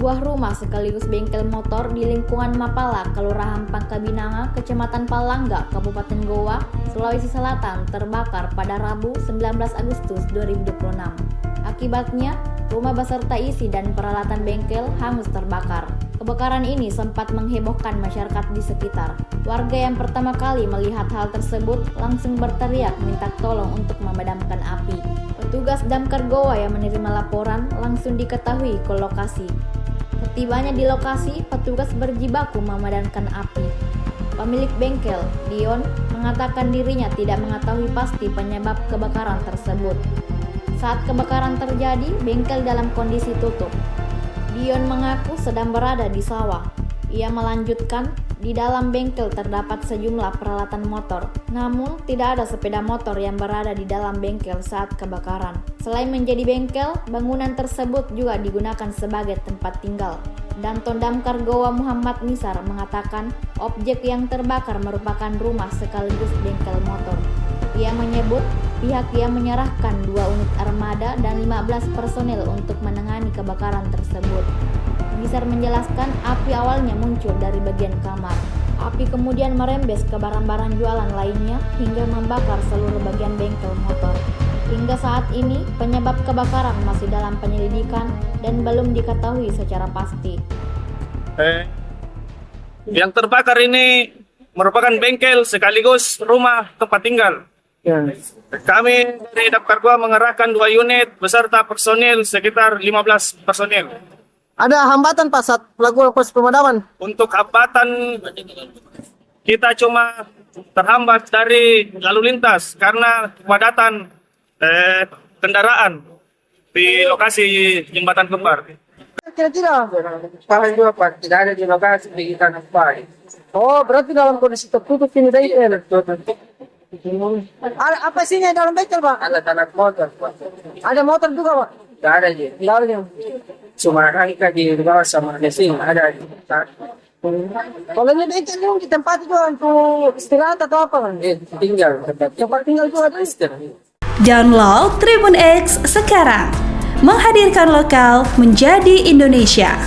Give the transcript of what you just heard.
sebuah rumah sekaligus bengkel motor di lingkungan Mapala, Kelurahan Pangkabinanga, Kecamatan Palangga, Kabupaten Goa, Sulawesi Selatan terbakar pada Rabu 19 Agustus 2026. Akibatnya, rumah beserta isi dan peralatan bengkel hangus terbakar. Kebakaran ini sempat menghebohkan masyarakat di sekitar. Warga yang pertama kali melihat hal tersebut langsung berteriak minta tolong untuk memadamkan api. Petugas damkar Goa yang menerima laporan langsung diketahui ke lokasi. Setibanya di lokasi, petugas berjibaku memadamkan api. Pemilik bengkel, Dion, mengatakan dirinya tidak mengetahui pasti penyebab kebakaran tersebut. Saat kebakaran terjadi, bengkel dalam kondisi tutup. Dion mengaku sedang berada di sawah. Ia melanjutkan, di dalam bengkel terdapat sejumlah peralatan motor, namun tidak ada sepeda motor yang berada di dalam bengkel saat kebakaran. Selain menjadi bengkel, bangunan tersebut juga digunakan sebagai tempat tinggal. Danton Damkar Goa Muhammad Nisar mengatakan objek yang terbakar merupakan rumah sekaligus bengkel motor. Ia menyebut pihak yang menyerahkan 2 unit armada dan 15 personel untuk menangani kebakaran tersebut. Nisar menjelaskan api awalnya muncul dari bagian kamar. Api kemudian merembes ke barang-barang jualan lainnya hingga membakar seluruh bagian bengkel motor. Hingga saat ini, penyebab kebakaran masih dalam penyelidikan dan belum diketahui secara pasti. Yang terbakar ini merupakan bengkel sekaligus rumah tempat tinggal. Kami dari Damkar Goa mengerahkan 2 unit beserta personil sekitar 15 personil. Ada hambatan Pak saat melakukan proses pemadaman? Untuk hambatan kita cuma terhambat dari lalu lintas karena kepadatan kendaraan di lokasi jembatan kembar. Kira-kira? Paling juga Pak, tidak ada di lokasi di tanah Pak. Oh, berarti dalam kondisi tertutup ini bengkel. Apa isinya dalam bengkel Pak? Ada tanah motor Pak. Ada motor juga Pak? Tidak ada di. Dalamnya. Cuma angka di bawah sama mesin ada. Kalau ini bengkel ini di tempat juga untuk istirahat atau apa? Tinggal Tempat tinggal juga ada. Download Tribun X sekarang, menghadirkan lokal menjadi Indonesia.